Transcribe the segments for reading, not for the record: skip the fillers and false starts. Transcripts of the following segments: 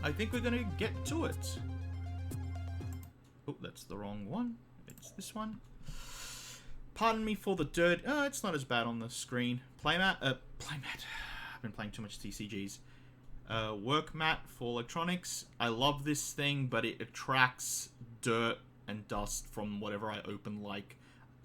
I think we're gonna get to it. Oh, that's the wrong one. It's this one. Pardon me for the dirt. It's not as bad on the screen. Playmat. I've been playing too much TCGs. Work mat for electronics. I love this thing, but it attracts dirt and dust from whatever I open. Like,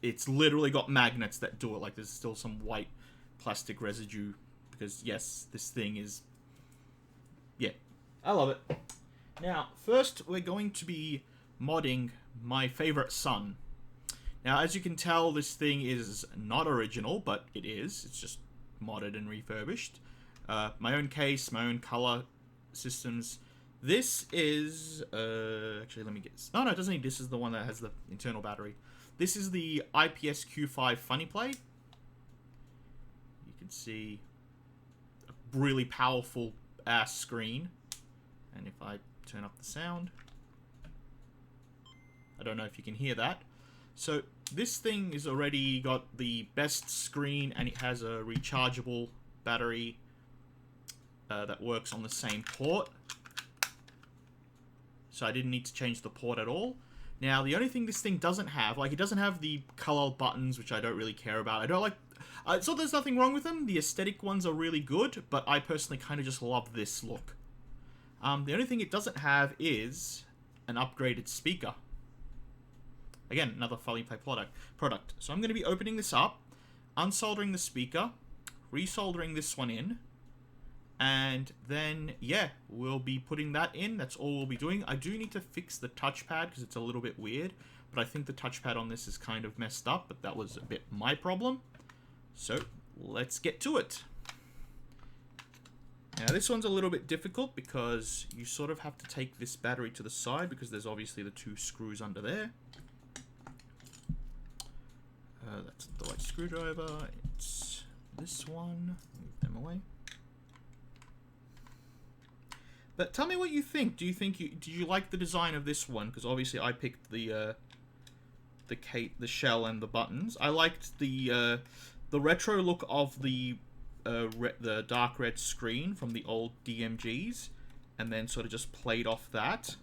it's literally got magnets that do it. Like, there's still some white plastic residue. Because, yes, this thing is... Yeah, I love it. Now, first, we're going to be modding my favorite sun. Now, as you can tell, this thing is not original, but it is. It's just modded and refurbished. My own case, my own color systems. This is... actually, let me get... Oh, no, it doesn't need... This is the one that has the internal battery. This is the IPS Q5 FunnyPlay. You can see a really powerful ass screen. And if I turn up the sound... I don't know if you can hear that. So, this thing has already got the best screen, and it has a rechargeable battery that works on the same port. So I didn't need to change the port at all. Now, the only thing this thing doesn't have, like, it doesn't have the color buttons, which I don't really care about. I don't like... so there's nothing wrong with them. The aesthetic ones are really good, but I personally kind of just love this look. The only thing it doesn't have is an upgraded speaker. Again, another FunnyPlay product. So I'm going to be opening this up, unsoldering the speaker, resoldering this one in, and then, yeah, we'll be putting that in. That's all we'll be doing. I do need to fix the touchpad because it's a little bit weird, but I think the touchpad on this is kind of messed up, but that was a bit my problem. So, let's get to it. Now, this one's a little bit difficult because you sort of have to take this battery to the side because there's obviously the two screws under there. That's the right screwdriver. It's this one. Move them away. But tell me what you think. Did you like the design of this one? Because obviously I picked the shell and the buttons. I liked the retro look of the dark red screen from the old DMGs, and then sort of just played off that.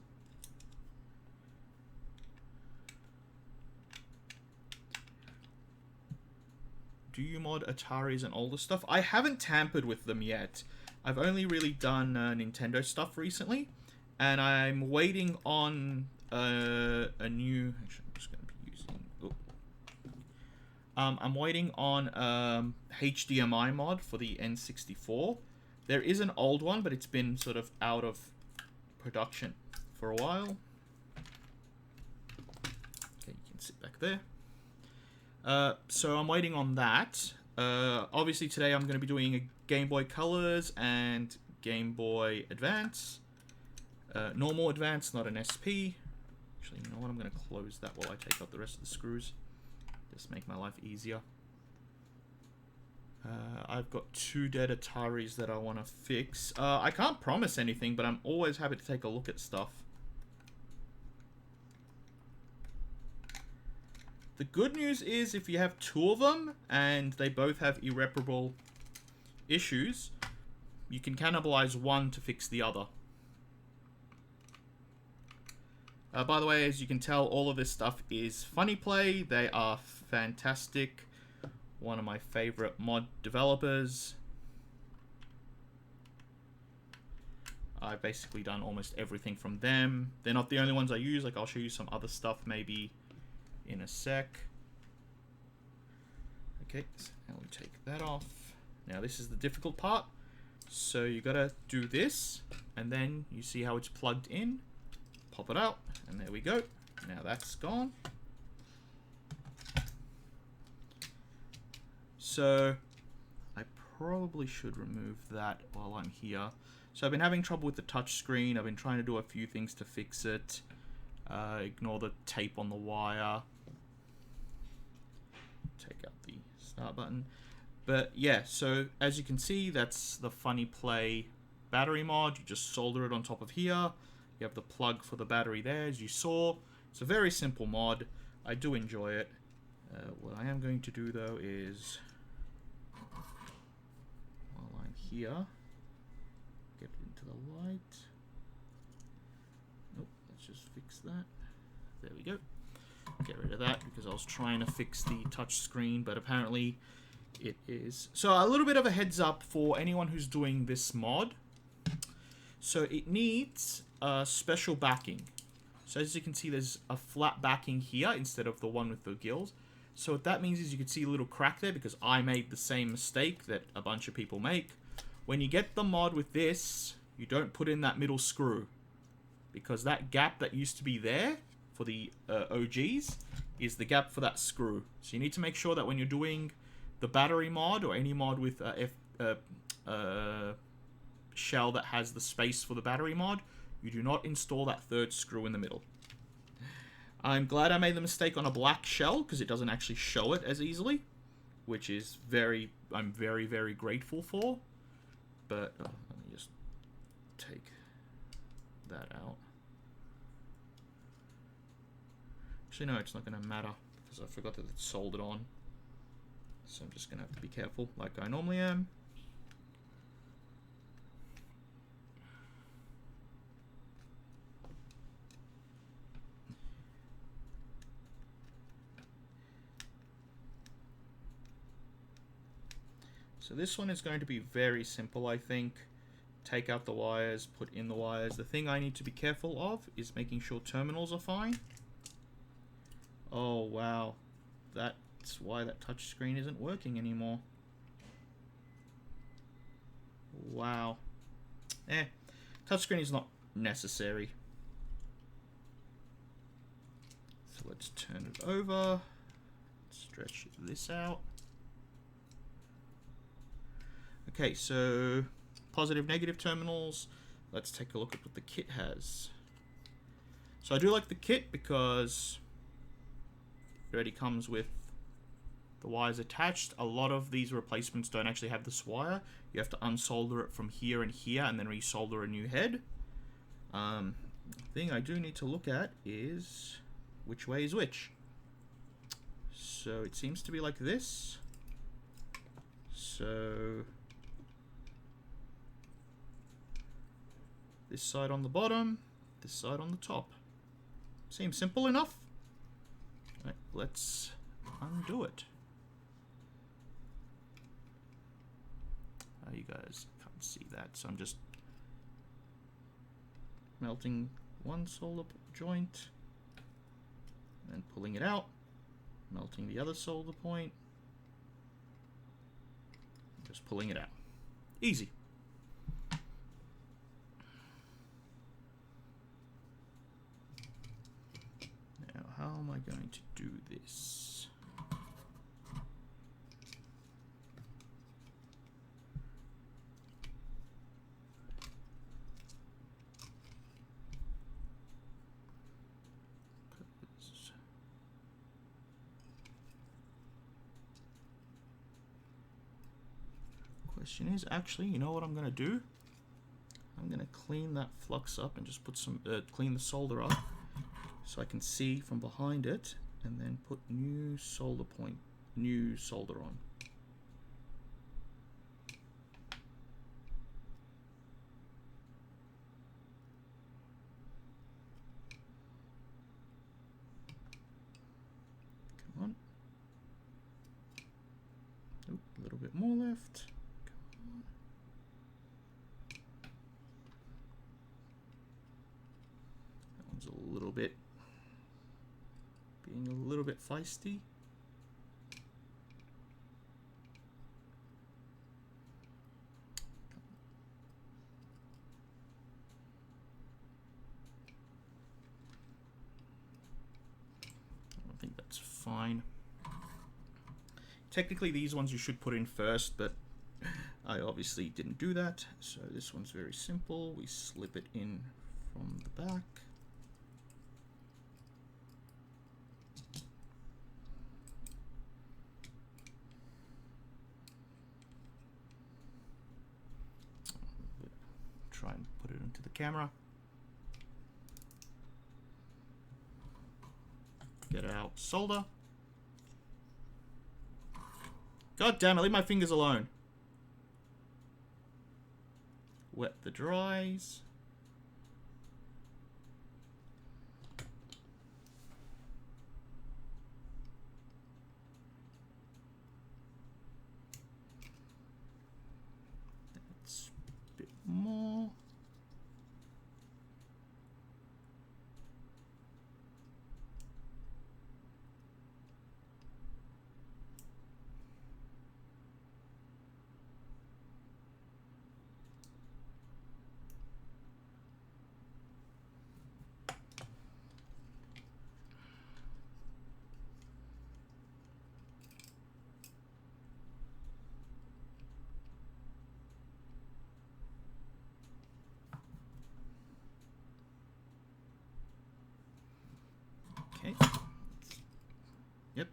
Do you mod Ataris and older stuff? I haven't tampered with them yet. I've only really done Nintendo stuff recently, and I'm waiting on a new... Actually, I'm just going to be using... Oh. I'm waiting on HDMI mod for the N64. There is an old one, but it's been sort of out of production for a while. Okay, you can sit back there. So I'm waiting on that. Obviously today I'm going to be doing a Game Boy Colors and Game Boy Advance. Normal Advance, not an SP. Actually, you know what? I'm going to close that while I take out the rest of the screws. Just make my life easier. I've got 2 dead Ataris that I want to fix. I can't promise anything, but I'm always happy to take a look at stuff. The good news is if you have 2 of them and they both have irreparable issues, you can cannibalize one to fix the other. By the way, as you can tell, all of this stuff is FunnyPlay. They are fantastic. One of my favorite mod developers. I've basically done almost everything from them. They're not the only ones I use. Like, I'll show you some other stuff maybe in a sec. Okay, so now we take that off. Now this is the difficult part. So you gotta do this, and then you see how it's plugged in. Pop it out, and there we go. Now that's gone. So I probably should remove that while I'm here. So I've been having trouble with the touch screen. I've been trying to do a few things to fix it. Ignore the tape on the wire. Take out the start button. But yeah, so as you can see, that's the FunnyPlay battery mod. You just solder it on top of here. You have the plug for the battery there, as you saw. It's a very simple mod. I do enjoy it. What I am going to do though is, while I'm here, get into the light. Let's just fix that. There we go. Get rid of that because I was trying to fix the touch screen, but apparently it is. So a little bit of a heads up for anyone who's doing this mod. So it needs a special backing. So as you can see, there's a flat backing here instead of the one with the gills. So what that means is you can see a little crack there because I made the same mistake that a bunch of people make. When you get the mod with this, you don't put in that middle screw because that gap that used to be there for the OGs is the gap for that screw. So you need to make sure that when you're doing the battery mod or any mod with shell that has the space for the battery mod, you do not install that third screw in the middle. I'm glad I made the mistake on a black shell because it doesn't actually show it as easily, which is I'm very, very grateful for. But let me just take that out. Actually, no, it's not going to matter because I forgot that it's soldered on. So I'm just going to have to be careful like I normally am. So this one is going to be very simple, I think. Take out the wires, put in the wires. The thing I need to be careful of is making sure terminals are fine. Oh, wow. That's why that touch screen isn't working anymore. Wow. Touchscreen is not necessary. So let's turn it over. Stretch this out. Okay, so positive, negative terminals. Let's take a look at what the kit has. So I do like the kit because it already comes with the wires attached. A lot of these replacements don't actually have this wire. You have to unsolder it from here and here and then resolder a new head. The thing I do need to look at is which way is which. So it seems to be like this. So this side on the bottom, this side on the top. Seems simple enough. Right, let's undo it. You guys can't see that, so I'm just melting one solder joint and pulling it out, melting the other solder point, just pulling it out. Easy. Now, how am I going to do this? Question is, actually, you know what I'm going to do? I'm going to clean that flux up and just put some, clean the solder up so I can see from behind it and then put new solder point, new solder on. Come on. Oop, a little bit more left. A little bit being a little bit feisty. I think that's fine. Technically these ones you should put in first, but I obviously didn't do that. So this one's very simple. We slip it in from the back. Try and put it into the camera. Get out solder. God damn it, leave my fingers alone. Wet the dries. Okay. Yep.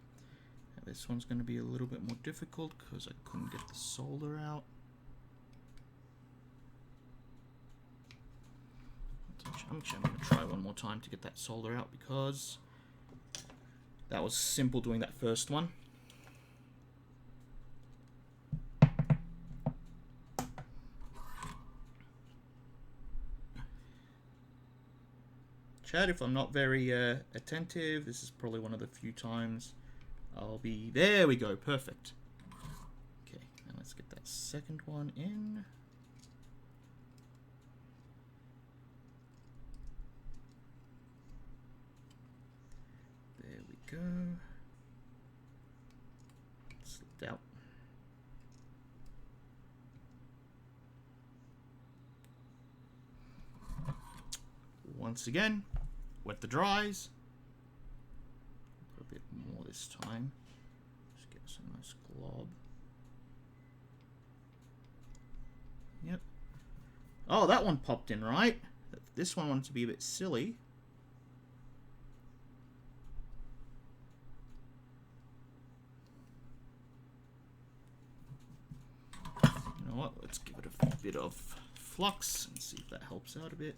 This one's going to be a little bit more difficult because I couldn't get the solder out. I'm going to try one more time to get that solder out because that was simple doing that first one. Chat, if I'm not very attentive, this is probably one of the few times I'll be... There we go, perfect. Okay, now let's get that second one in. There we go. Slipped out. Once again, wet the dries. A bit more this time. Just get us a nice glob. Yep. Oh, that one popped in, right? This one wanted to be a bit silly. You know what? Let's give it a bit of flux and see if that helps out a bit.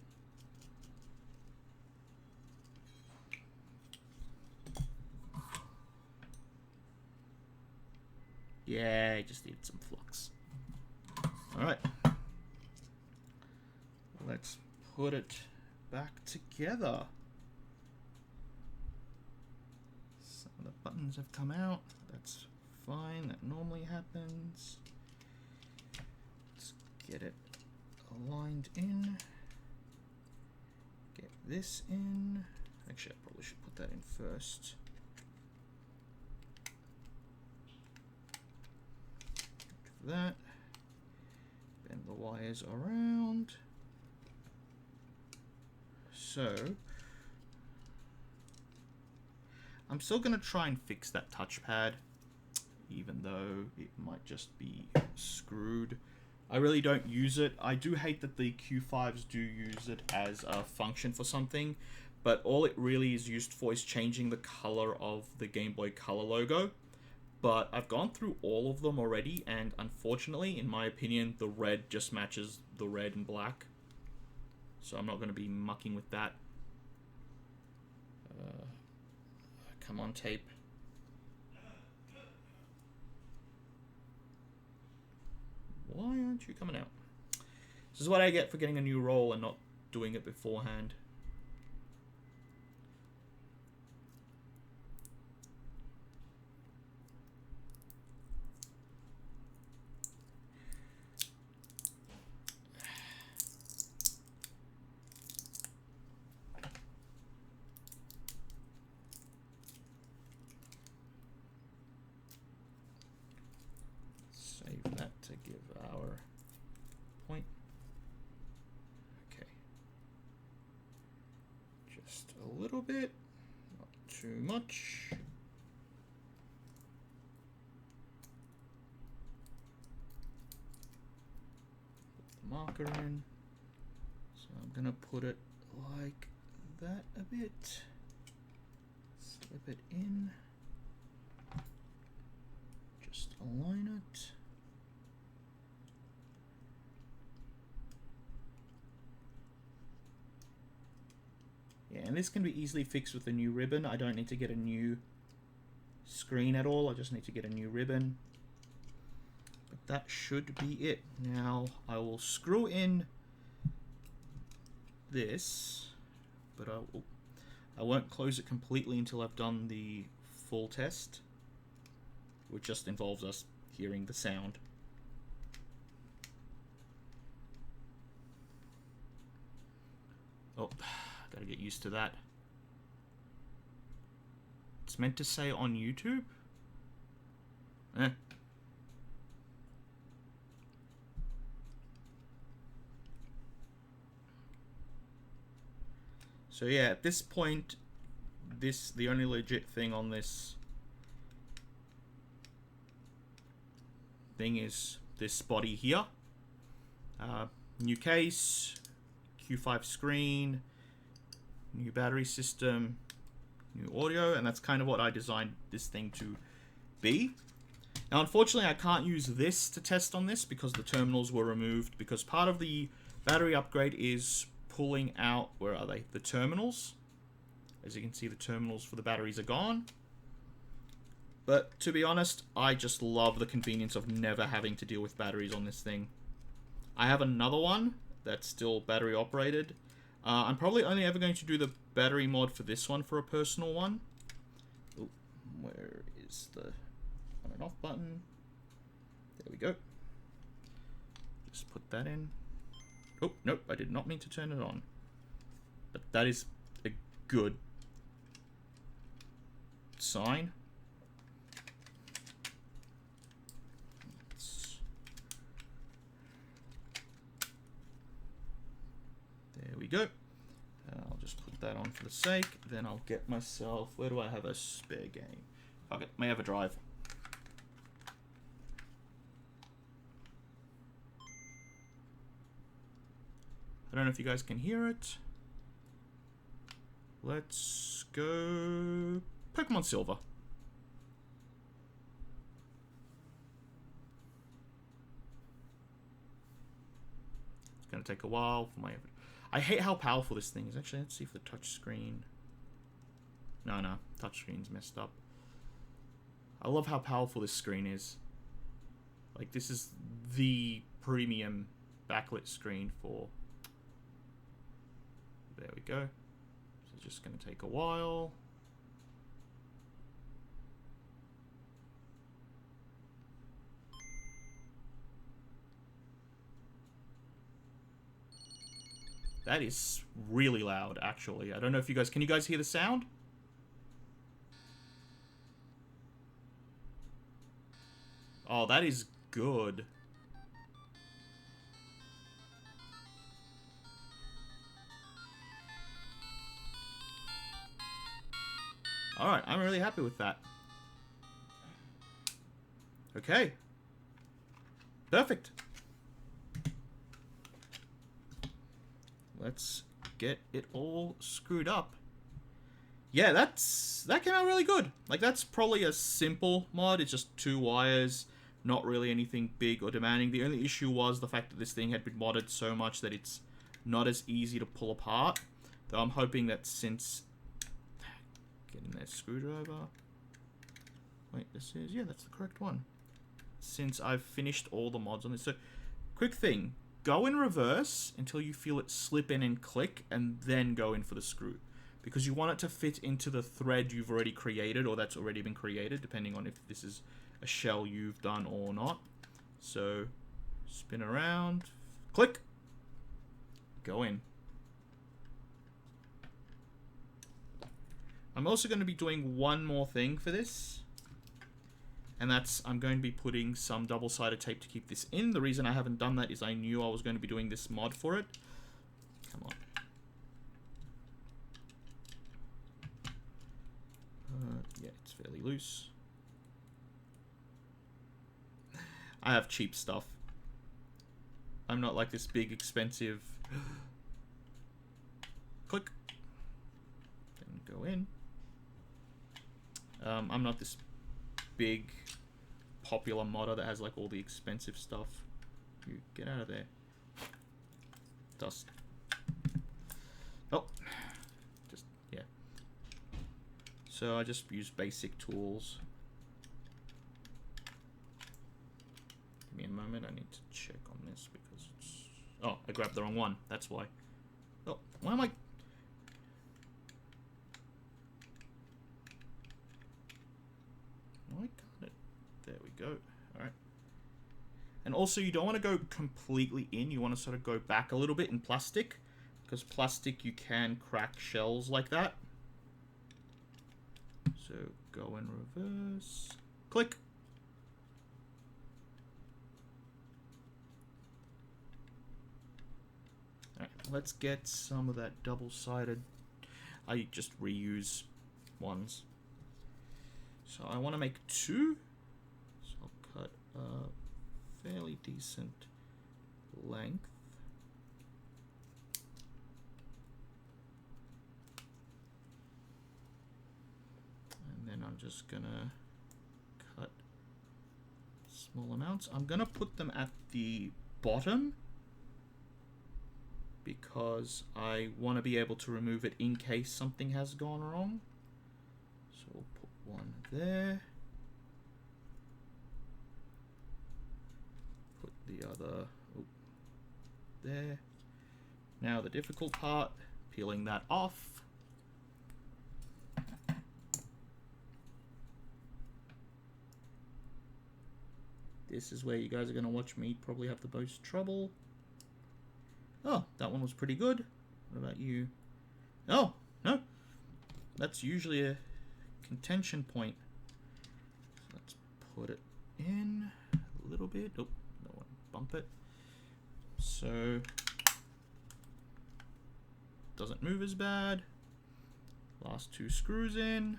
Yeah, I just needed some flux. Alright. Let's put it back together. Some of the buttons have come out. That's fine. That normally happens. Let's get it aligned in. Get this in. Actually, I probably should put that in first. That, bend the wires around. So I'm still going to try and fix that touchpad, even though it might just be screwed. I really don't use it. I do hate that the Q5s do use it as a function for something, but all it really is used for is changing the color of the Game Boy Color logo. But I've gone through all of them already, and unfortunately, in my opinion, the red just matches the red and black. So I'm not going to be mucking with that. Come on, tape. Why aren't you coming out? This is what I get for getting a new roll and not doing it beforehand. Save that to give our point. Okay. Just a little bit, not too much. Put the marker in. So I'm gonna put it like that a bit. Slip it in. Just align it. Yeah, and this can be easily fixed with a new ribbon. I don't need to get a new screen at all. I just need to get a new ribbon. But that should be it. Now, I will screw in this, but I won't close it completely until I've done the full test, which just involves us hearing the sound. Oh. Gotta get used to that. It's meant to say on YouTube? Eh. So yeah, at this point, the only legit thing on this thing is this body here. New case, Q5 screen, new battery system, new audio, and that's kind of what I designed this thing to be. Now, unfortunately, I can't use this to test on this because the terminals were removed, because part of the battery upgrade is pulling out, where are they? The terminals. As you can see, the terminals for the batteries are gone. But to be honest, I just love the convenience of never having to deal with batteries on this thing. I have another one that's still battery operated. I'm probably only ever going to do the battery mod for this one for a personal one. Ooh, where is the on and off button? There we go. Just put that in. Oh, nope, I did not mean to turn it on. But that is a good sign. There we go. I'll just put that on for the sake. Then I'll get myself... Where do I have a spare game? Fuck it, may have a drive. I don't know if you guys can hear it. Let's go... Pokemon Silver. It's going to take a while for my... I hate how powerful this thing is. Actually, let's see if the touchscreen... No, touchscreen's messed up. I love how powerful this screen is. Like, this is the premium backlit screen for... There we go. So it's just going to take a while. That is really loud, actually. I don't know if you guys... Can you guys hear the sound? Oh, that is good. Alright, I'm really happy with that. Okay. Perfect. Let's get it all screwed up. Yeah, that came out really good. Like, that's probably a simple mod. It's just 2 wires, not really anything big or demanding. The only issue was the fact that this thing had been modded so much that it's not as easy to pull apart. Though I'm hoping that since... Getting that screwdriver. Wait, this is... Yeah, that's the correct one. Since I've finished all the mods on this. So, quick thing. Go in reverse until you feel it slip in and click, and then go in for the screw. Because you want it to fit into the thread you've already created, or that's already been created, depending on if this is a shell you've done or not. So, spin around, click, go in. I'm also going to be doing one more thing for this. And that's, I'm going to be putting some double-sided tape to keep this in. The reason I haven't done that is I knew I was going to be doing this mod for it. Come on. Yeah, it's fairly loose. I have cheap stuff. I'm not like this big, expensive... Click. And go in. I'm not this big, popular modder that has like all the expensive stuff. You get out of there. Dust. Oh. Just, yeah. So I just use basic tools. Give me a moment, I need to check on this because it's... Oh, I grabbed the wrong one, that's why. Oh, why am I... Why can't it? There we go. Alright. And also, you don't want to go completely in. You want to sort of go back a little bit in plastic. Because plastic, you can crack shells like that. So, go in reverse. Click. Alright, let's get some of that double-sided... I just reuse ones. So I want to make 2. So I'll cut a fairly decent length. just gonna cut small amounts. I'm gonna put them at the bottom because I want to be able to remove it in case something has gone wrong. So we'll put one there. Put the other there. Now the difficult part, peeling that off. This is where you guys are going to watch me probably have the most trouble. Oh, that one was pretty good. What about you? Oh, no. That's usually a contention point. So let's put it in a little bit. Oh, don't want to bump it. So, doesn't move as bad. Last two screws in.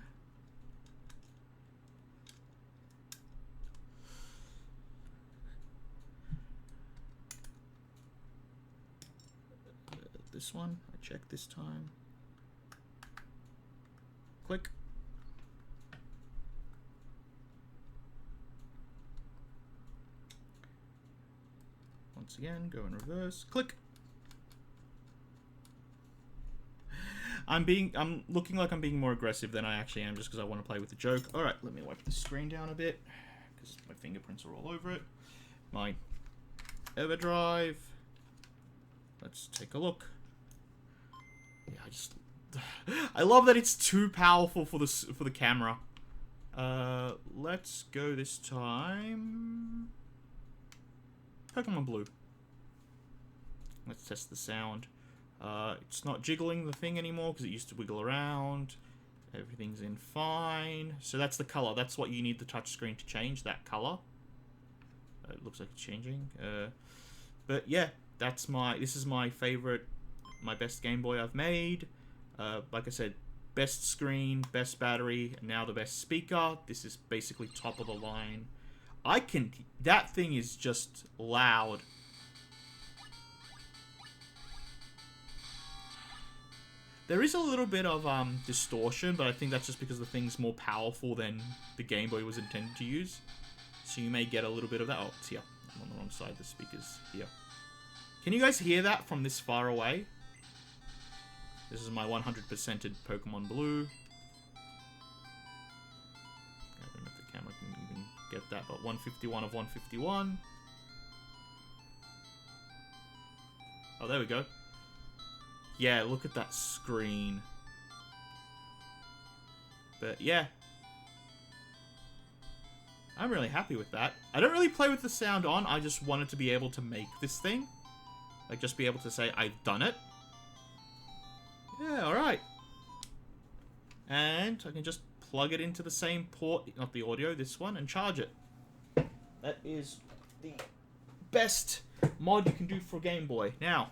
This one, I checked this time. Click. Once again, go in reverse. Click. I'm looking like I'm being more aggressive than I actually am just because I want to play with the joke. All right, let me wipe the screen down a bit because my fingerprints are all over it. My EverDrive. Let's take a look. Yeah, I love that it's too powerful for the camera. Let's go this time. Pokemon Blue. Let's test the sound. It's not jiggling the thing anymore because it used to wiggle around. Everything's in fine. So that's the color. That's what you need the touchscreen to change, that color. It looks like it's changing. But yeah, this is my favorite, my best Game Boy I've made. Like I said, best screen, best battery, and now the best speaker. This is basically top of the line. That thing is just loud. There is a little bit of distortion, but I think that's just because the thing's more powerful than the Game Boy was intended to use. So you may get a little bit of that. Oh, it's here. I'm on the wrong side. The speaker's here. Can you guys hear that from this far away? This is my 100%ed Pokemon Blue. I don't know if the camera can even get that, but 151 of 151. Oh, there we go. Yeah, look at that screen. But yeah. I'm really happy with that. I don't really play with the sound on. I just wanted to be able to make this thing. Like, just be able to say, I've done it. Yeah, alright. And I can just plug it into the same port, not the audio, this one, and charge it. That is the best mod you can do for Game Boy. Now,